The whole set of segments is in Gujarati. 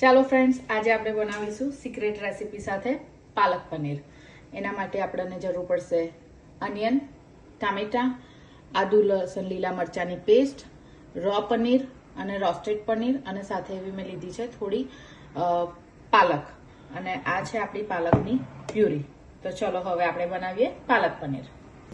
ચાલો ફ્રેન્ડ્સ, આજે આપણે બનાવીશું સિક્રેટ રેસીપી સાથે પાલક પનીર. એના માટે આપણને જરૂર પડશે અનિયન, ટામેટા, આદુ લસણ લીલા મરચાંની પેસ્ટ, રો પનીર અને રોસ્ટેડ પનીર, અને સાથે એવી મેં લીધી છે થોડી પાલક, અને આ છે આપણી પાલકની પ્યુરી. તો ચલો હવે આપણે બનાવીએ પાલક પનીર.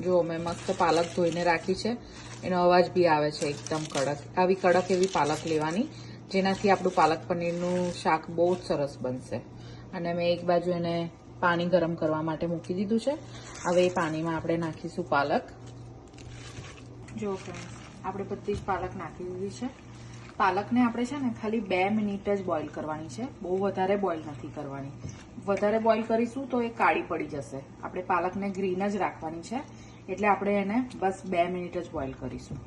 જો મેં મસ્ત પાલક ધોઈને રાખી છે, એનો અવાજ બી આવે છે એકદમ કડક. આવી કડક એવી પાલક લેવાની જેનાથી આપણું પાલક પનીરનું શાક બહુ જ સરસ બનશે. અને મેં એક બાજુ એને પાણી ગરમ કરવા માટે મૂકી દીધું છે. હવે એ પાણીમાં આપણે નાખીશું પાલક. જો ફ્રેન્ડ્સ, આપણે બધી જ પાલક નાખી દીધી છે. પાલકને આપણે છે ને ખાલી 2 મિનિટ જ બોઇલ કરવાની છે, બહુ વધારે બોઇલ નથી કરવાની. વધારે બોઇલ કરીશું તો એ કાળી પડી જશે. આપણે પાલકને ગ્રીન જ રાખવાની છે, એટલે આપણે એને બસ 2 મિનિટ જ બોઇલ કરીશું.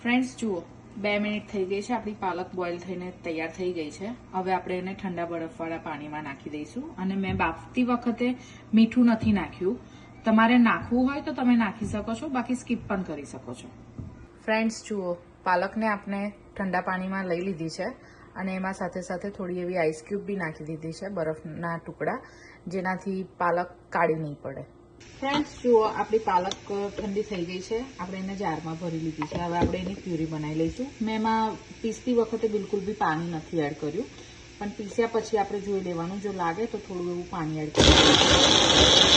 ફ્રેન્ડ્સ જુઓ, 2 મિનિટ થઈ ગઈ છે, આપણી પાલક બોઇલ થઈને તૈયાર થઈ ગઈ છે. હવે આપણે એને ઠંડા બરફવાળા પાણીમાં નાખી દઈશું. અને મેં બાફતી વખતે મીઠું નથી નાખ્યું. તમારે નાખવું હોય તો તમે નાખી શકો છો, બાકી સ્કીપ પણ કરી શકો છો. ફ્રેન્ડ્સ જુઓ, પાલકને આપણે ઠંડા પાણીમાં લઈ લીધી છે, અને એમાં સાથે સાથે થોડી એવી આઈસ ક્યુબ બી નાખી દીધી છે, બરફના ટુકડા, જેનાથી પાલક કાળી નહીં પડે. ફ્રેન્ડ્સ જુઓ, આપણી પાલક ઠંડી થઈ ગઈ છે. આપણે એને જારમાં ભરી લીધી છે. હવે આપણે એની પ્યુરી બનાવી લઈશું. મેં એમાં પીસતી વખતે બિલકુલ બી પાણી નથી એડ કર્યું, પણ પીસ્યા પછી આપણે જોઈ લેવાનું, જો લાગે તો થોડું એવું પાણી એડ કરીશું.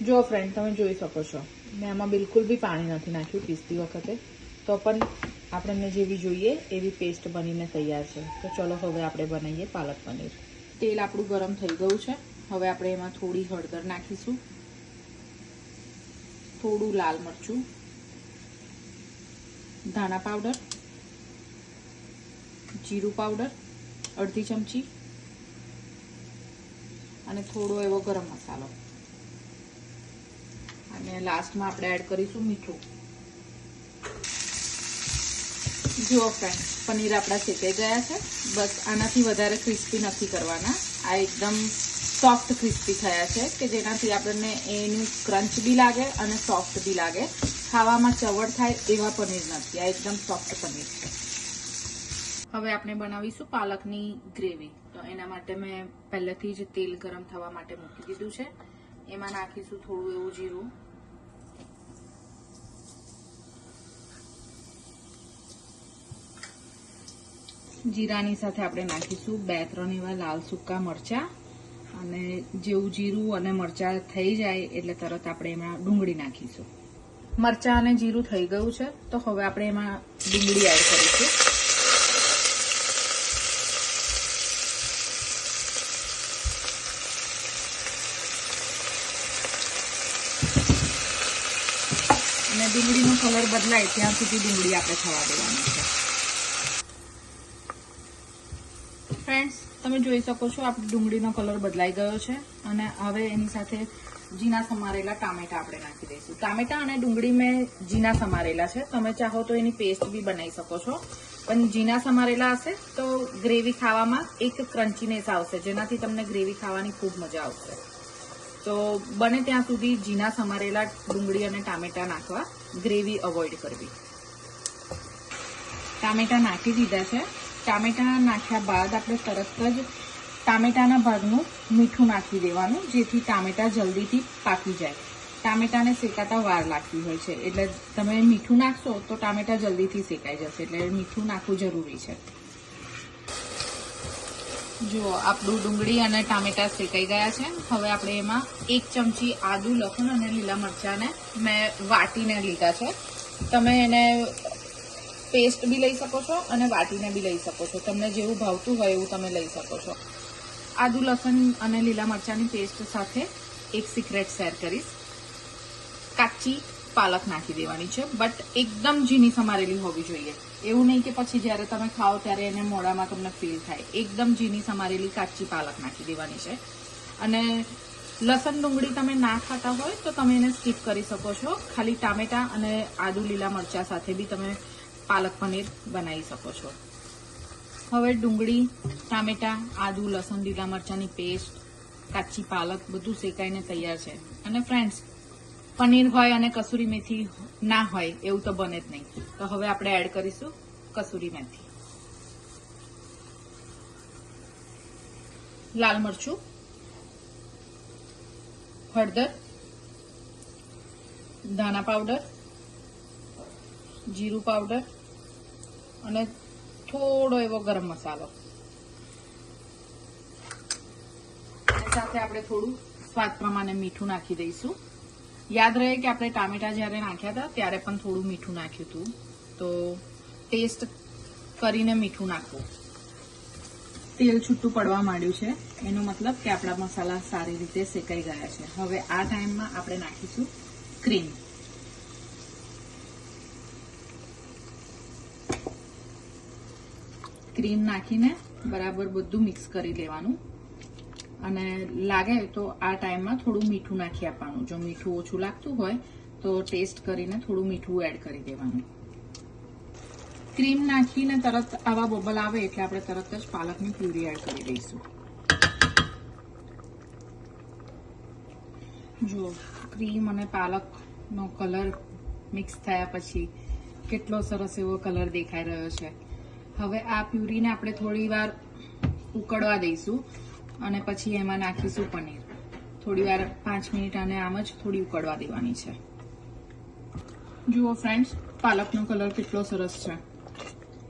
જો ફ્રેન્ડ, તમે જોઈ શકો છો, મેં આમાં બિલકુલ બી પાણી નથી નાખ્યું પીસતી વખતે, તો પણ આપણને જેવી જોઈએ એવી પેસ્ટ બનીને તૈયાર છે. તો ચલો હવે આપણે બનાવીએ પાલક પનીર. તેલ આપણું ગરમ થઈ ગયું છે. હવે આપણે એમાં થોડી હળદર નાખીશું, થોડું લાલ મરચું, ધાણા પાવડર, જીરું પાવડર અડધી ચમચી, અને થોડો એવો ગરમ મસાલો, અને લાસ્ટમાં આપણે એડ કરીશું મીઠું. જુઓ ફ્રેન્ડ, પનીર આપણા શેકાઈ ગયા છે. બસ આનાથી વધારે ક્રિસ્પી નથી કરવાના. આ એકદમ સોફ્ટ ક્રિસ્પી થયા છે, કે જેનાથી આપણને એનું ક્રંચ બી લાગે અને સોફ્ટ બી લાગે. ખાવામાં ચવડ થાય એવા પનીર નથી, આ એકદમ સોફ્ટ પનીર છે. હવે આપણે બનાવીશું પાલકની ગ્રેવી. તો એના માટે મેં પહેલેથી જ તેલ ગરમ થવા માટે મૂકી દીધું છે. એમાં નાખીશું થોડું એવું જીરું, જીરાની સાથે આપણે નાખીશું 2-3 એવા લાલ સૂકા મરચા, અને જેવું જીરું અને મરચા થઈ જાય એટલે તરત આપણે એમાં ડુંગળી નાખીશું. મરચા અને જીરું થઈ ગયું છે, તો હવે આપણે એમાં ડુંગળી એડ કરીશું. અને ડુંગળીનો કલર બદલાય ત્યાં સુધી ડુંગળી આપણે થવા દેવાની છે. ફ્રેન્ડ્સ, તમે જોઈ શકો છો આપણી ડુંગળીનો કલર બદલાઈ ગયો છે. અને હવે એની સાથે ઝીણા સમારેલા ટામેટા આપણે નાખી દઈશું. ટામેટા અને ડુંગળી મેં ઝીણા સમારેલા છે. તમે ચાહો તો એની પેસ્ટ બી બનાવી શકો છો, પણ ઝીણા સમારેલા હશે તો ગ્રેવી ખાવામાં એક ક્રન્ચીનેસ આવશે, જેનાથી તમને ગ્રેવી ખાવાની ખૂબ મજા આવશે. તો બને ત્યાં સુધી ઝીણા સમારેલા ડુંગળી અને ટામેટા નાખવા, ગ્રેવી અવોઇડ કરવી. ટામેટા નાખી દીધા છે. ટામેટા નાખ્યા બાદ આપણે તરત જ ટામેટાના ભાગનું મીઠું નાખી દેવાનું, જેથી ટામેટા જલ્દીથી પાકી જાય. ટામેટાને શેકાતા વાર લાગતી હોય છે, એટલે તમે મીઠું નાખશો તો ટામેટા જલ્દીથી શેકાઈ જશે, એટલે મીઠું નાખવું જરૂરી છે. જુઓ, આપણું ડુંગળી અને ટામેટા શેકાઈ ગયા છે. હવે આપણે એમાં 1 ચમચી આદુ, લસણ અને લીલા મરચાંને મેં વાટીને લીધા છે. તમે એને પેસ્ટ બી લઈ શકો છો અને વાટીને બી લઈ શકો છો. તમને જેવું ભાવતું હોય એવું તમે લઈ શકો છો. આદુ, લસણ અને લીલા મરચાંની પેસ્ટ સાથે એક સિક્રેટ શેર કરીશ. કાચી પાલક નાખી દેવાની છે, બટ એકદમ ઝીણી સમારેલી હોવી જોઈએ. એવું નહીં કે પછી જ્યારે તમે ખાઓ ત્યારે એને મોઢામાં તમને ફીલ થાય. એકદમ ઝીણી સમારેલી કાચી પાલક નાખી દેવાની છે. અને લસણ ડુંગળી તમે ના ખાતા હોય તો તમે એને સ્કીપ કરી શકો છો. ખાલી ટામેટા અને આદુ લીલા મરચાં સાથે બી તમે પાલક પનીર બનાવી શકો છો. હવે ડુંગળી, ટામેટા, આદુ, લસણ, લીલા મરચાંની પેસ્ટ, કાચી પાલક બધું શેકાઈને તૈયાર છે. અને ફ્રેન્ડ્સ, પનીર હોય અને કસૂરી મેથી ના હોય એવું તો બને જ નહીં. તો હવે આપણે એડ કરીશું કસૂરી મેથી, લાલ મરચું, હળદર, ધાણા પાવડર, જીરું પાવડર અને થોડો એવો ગરમ મસાલો. સાથે આપણે થોડું સ્વાદ પ્રમાણે મીઠું નાખી દઈશું. યાદ રહે કે આપણે ટામેટા જ્યારે નાખ્યા હતા ત્યારે પણ થોડું મીઠું નાખ્યું હતું, તો ટેસ્ટ કરીને મીઠું નાખવું. તેલ છૂટું પડવા માંડ્યું છે, એનો મતલબ કે આપણા મસાલા સારી રીતે શેકાઈ ગયા છે. હવે આ ટાઈમમાં આપણે નાખીશું ક્રીમ. ક્રીમ નાખીને બરાબર બધું મિક્સ કરી લેવાનું. અને લાગે તો આ ટાઈમમાં થોડું મીઠું નાખી આપવાનું. જો મીઠું ઓછું લાગતું હોય તો ટેસ્ટ કરીને થોડું મીઠું એડ કરી દેવાનું. ક્રીમ નાખીને તરત આવા બબલ આવે એટલે આપણે તરત જ પાલકની પ્યુરી એડ કરી દઈશું. જો ક્રીમ અને પાલકનો કલર મિક્સ થયા પછી કેટલો સરસ એવો કલર દેખાઈ રહ્યો છે. હવે આ પ્યુરીને આપણે થોડી વાર ઉકળવા દઈશું અને પછી એમાં નાખીશું પનીર. થોડી વાર 5 મિનિટ આને આમ જ થોડી ઉકળવા દેવાની છે. જુઓ ફ્રેન્ડ્સ, પાલકનો કલર કેટલો સરસ છે.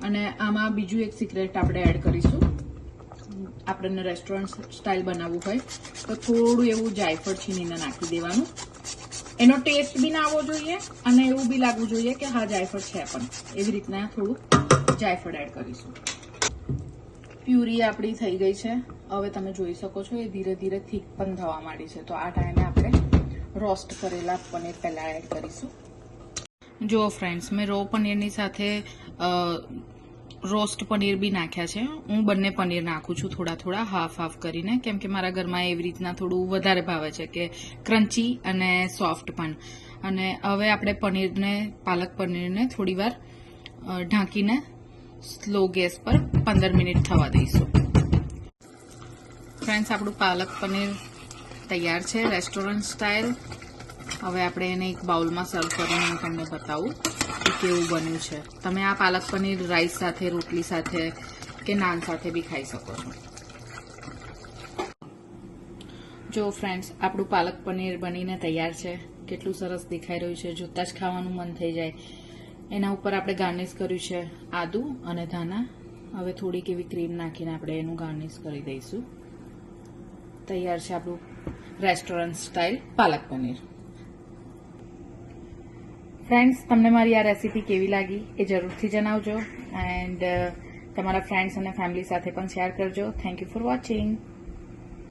અને આમાં બીજું એક સિક્રેટ આપણે એડ કરીશું. આપણને રેસ્ટોરન્ટ સ્ટાઇલ બનાવવું હોય તો થોડું એવું જાયફળ છીનીને નાખી દેવાનું. એનો ટેસ્ટ બી ના આવવો જોઈએ અને એવું બી લાગવું જોઈએ કે હા જાયફળ છે, પણ એવી રીતના થોડું જાયફળ એડ કરીશું. પ્યુરી આપણી થઈ ગઈ છે. હવે તમે જોઈ શકો છો એ ધીરે ધીરે થીક પણ થવા માંડી છે. તો આ ટાઈમે આપણે રોસ્ટ કરેલા પનીર પહેલા એડ કરીશું. જો ફ્રેન્ડ્સ, મેં રો પનીરની સાથે રોસ્ટ પનીર બી નાખ્યા છે. હું બંને પનીર નાખું છું થોડા થોડા, હાફ હાફ કરીને, કેમ કે મારા ઘરમાં એવી રીતના થોડું વધારે ભાવે છે કે ક્રન્ચી અને સોફ્ટ પણ. અને હવે આપણે પાલક પનીરને થોડી વાર ઢાંકીને સ્લો ગેસ પર 15 મિનિટ થવા દઈશું. ફ્રેન્ડ્સ, આપણું પાલક પનીર તૈયાર છે રેસ્ટોરન્ટ સ્ટાઇલ. હવે આપણે એને એક બાઉલમાં સર્વ કરીને હું તમને બતાવું કે કેવું બન્યું છે. તમે આ પાલક પનીર રાઈસ સાથે, રોટલી સાથે કે નાન સાથે બી ખાઈ શકો છો. જો ફ્રેન્ડ્સ, આપણું પાલક પનીર બનીને તૈયાર છે. કેટલું સરસ દેખાઈ રહ્યું છે, જોતાં જ ખાવાનું મન થઈ જાય. એના ઉપર આપણે ગાર્નિશ કર્યું છે આદુ અને ધાણા. હવે થોડીક એવી ક્રીમ નાખીને આપણે એનું ગાર્નિશ કરી દઈશું. તૈયાર છે આપણું restaurant style palak paneer. Friends, તમને મારી આ રેસીપી કેવી લાગી એ જરૂરથી જણાવજો. એન્ડ તમારા ફ્રેન્ડ્સ અને ફેમિલી સાથે પણ શેર કરજો. Thank you for watching.